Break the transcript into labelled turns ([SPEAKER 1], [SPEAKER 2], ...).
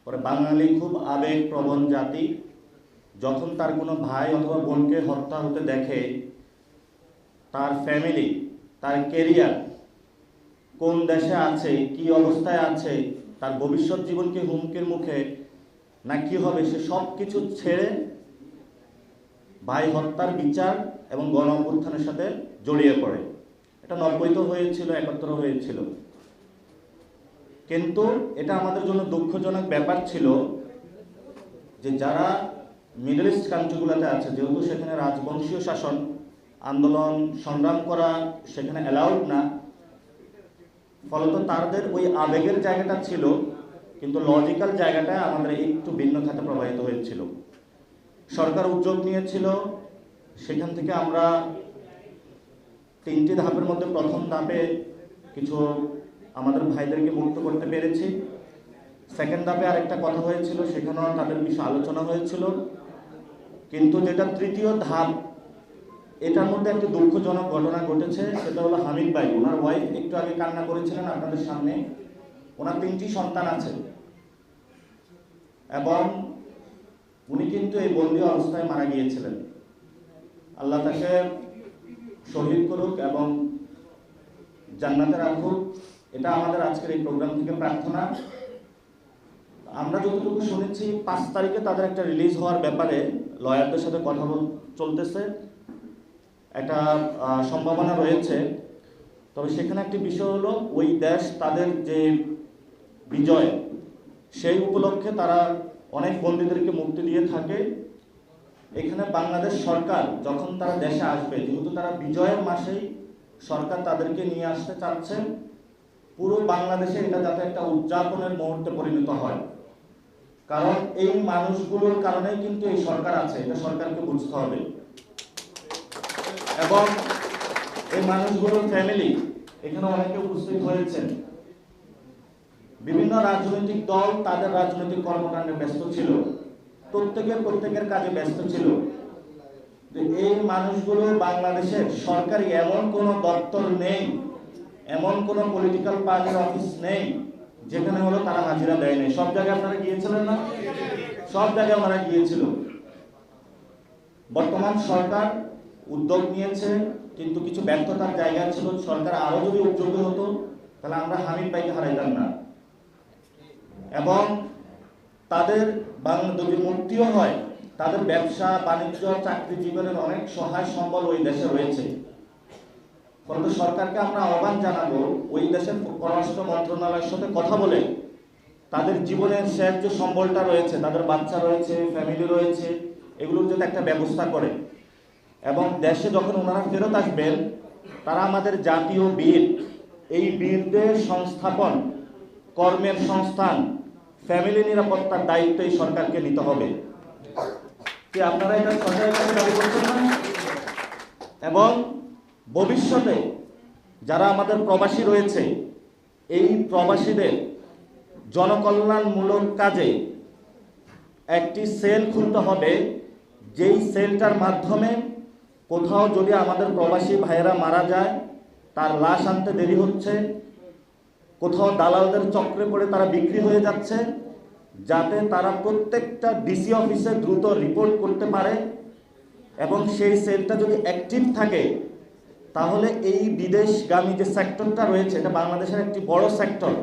[SPEAKER 1] পরে বাঙালি খুব আবেগপ্রবণ জাতি। যখন তার কোনো ভাই অথবা বোনকে হত্যা হতে দেখে, তার ফ্যামিলি, তার কেরিয়ার কোন দেশে আছে, কি অবস্থায় আছে, তার ভবিষ্যৎ জীবনকে হুমকির মুখে না কি হবে, সে সব কিছু ছেড়ে ভাই হত্যার বিচার এবং গণ অভ্যুত্থানের সাথে জড়িয়ে পড়ে। এটা 90 হয়েছিল, 71 হয়েছিল। কিন্তু এটা আমাদের জন্য দুঃখজনক ব্যাপার ছিল যে যারা মিডল ইস্ট কান্ট্রিগুলোতে আছে, যেহেতু সেখানে রাজবংশীয় শাসন, আন্দোলন সংগ্রাম করা সেখানে অ্যালাউড না, ফলত তাদের ওই আবেগের জায়গাটা ছিল, কিন্তু লজিক্যাল জায়গাটা আমাদের একটু ভিন্ন খাতে প্রবাহিত হয়েছিল। সরকার উদ্যোগ নিয়েছিল, সেখান থেকে আমরা 3টি ধাপের মধ্যে প্রথম ধাপে কিছু আমাদের ভাইদেরকে মুক্ত করতে পেরেছি। সেকেন্ড ধাপে আরেকটা কথা হয়েছিল, সেখানেও তাদের বিষয়ে আলোচনা হয়েছিল। কিন্তু যেটা তৃতীয় ধাপ, এটার মধ্যে একটি দুঃখজনক ঘটনা ঘটেছে। সেটা হলো হামিদ ভাই, ওনার ওয়াইফ একটু আগে কান্না করেছিলেন আপনাদের সামনে। ওনার 3টি সন্তান আছে এবং উনি কিন্তু এই বন্দি অবস্থায় মারা গিয়েছিলেন। আল্লাহ তাকে শহীদ করুক এবং জান্নাতে রাখুক, এটা আমাদের আজকের এই প্রোগ্রাম থেকে প্রার্থনা। আমরা যতটুকু শুনেছি 5 তারিখে তাদের একটা রিলিজ হওয়ার ব্যাপারে লয়ারদের সাথে কথা চলতেছে, একটা সম্ভাবনা রয়েছে। তবে সেখানে একটি বিষয় হলো, ওই দেশ তাদের যে বিজয়, সেই উপলক্ষে তারা অনেক বন্দীদেরকে মুক্তি দিয়ে থাকে। এখানে বাংলাদেশ সরকার যখন তারা দেশে আসবে, যেহেতু তারা বিজয়ের মাসেই সরকার তাদেরকে নিয়ে আসতে চাচ্ছে, পুরো বাংলাদেশে এটা যাতে একটা উদযাপনের মুহূর্তে পরিণত হয়। কারণ এই মানুষগুলোর কারণেই কিন্তু এই সরকার আছে, এটা সরকারকে বুঝতে হবে। এবং এই মানুষগুলোর ফ্যামিলি এখানে অনেকে উপস্থিত হয়েছেন। বিভিন্ন রাজনৈতিক দল তাদের রাজনৈতিক কর্মকাণ্ডে ব্যস্ত ছিল, প্রত্যেকের কাজে ব্যস্ত ছিল। এই মানুষগুলো বাংলাদেশের সরকারি এমন কোনো দপ্তর নেই, এমন কোনো পলিটিক্যাল পার্টির অফিস নেই যেখানে হলো তারা হাজিরা দেয় নাই। সব জায়গায় আপনারা গিয়েছিলেন না? সব জায়গায় ওনারা গিয়েছিল। বর্তমান সরকার উদ্যোগ নিয়েছে, কিন্তু কিছু ব্যর্থতার জায়গা ছিল। সরকার আরো যদি উদ্যোগী হতো, তাহলে আমরা হামিদ ভাইকে হারাইতাম না। এবং তাদের যদি মুক্তিও হয়, তাদের ব্যবসা বাণিজ্য চাকরি জীবনের অনেক সহায় সম্বল ওই দেশে রয়েছে। ফলে সরকারকে আমরা আহ্বান জানাবো, ওই দেশের পররাষ্ট্র মন্ত্রণালয়ের সাথে কথা বলে তাদের জীবনের শেষ যে সম্বলটা রয়েছে, তাদের বাচ্চা রয়েছে, ফ্যামিলি রয়েছে, এগুলোর জন্য একটা ব্যবস্থা করে। এবং দেশে যখন ওনারা ফেরত আসবেন, তারা আমাদের জাতীয় বীর, এই বীরদের সংস্থাপন, কর্মের সংস্থান, ফ্যামিলি নিরাপত্তার দায়িত্ব এই সরকারকে নিতে হবে। কি আপনারা এটা সরকারের কাছে দাবি করছেন না? এবং ভবিষ্যতে যারা আমাদের প্রবাসী রয়েছে, এই প্রবাসীদের জনকল্যাণমূলক কাজে একটি সেল খুলতে হবে, যেই সেলটার মাধ্যমে কোথাও যদি আমাদের প্রবাসী ভাইয়েরা মারা যায়, তার লাশ আনতে দেরি হচ্ছে, কোথাও দালালদের চক্রে পড়ে তারা বিক্রি হয়ে যাচ্ছে, যাতে তারা প্রত্যেকটা ডিসি অফিসে দ্রুত রিপোর্ট করতে পারে। এবং সেই সেলটা যদি অ্যাক্টিভ থাকে, তাহলে এই বিদেশগামী যে সেক্টরটা রয়েছে, এটা বাংলাদেশের একটি বড় সেক্টর,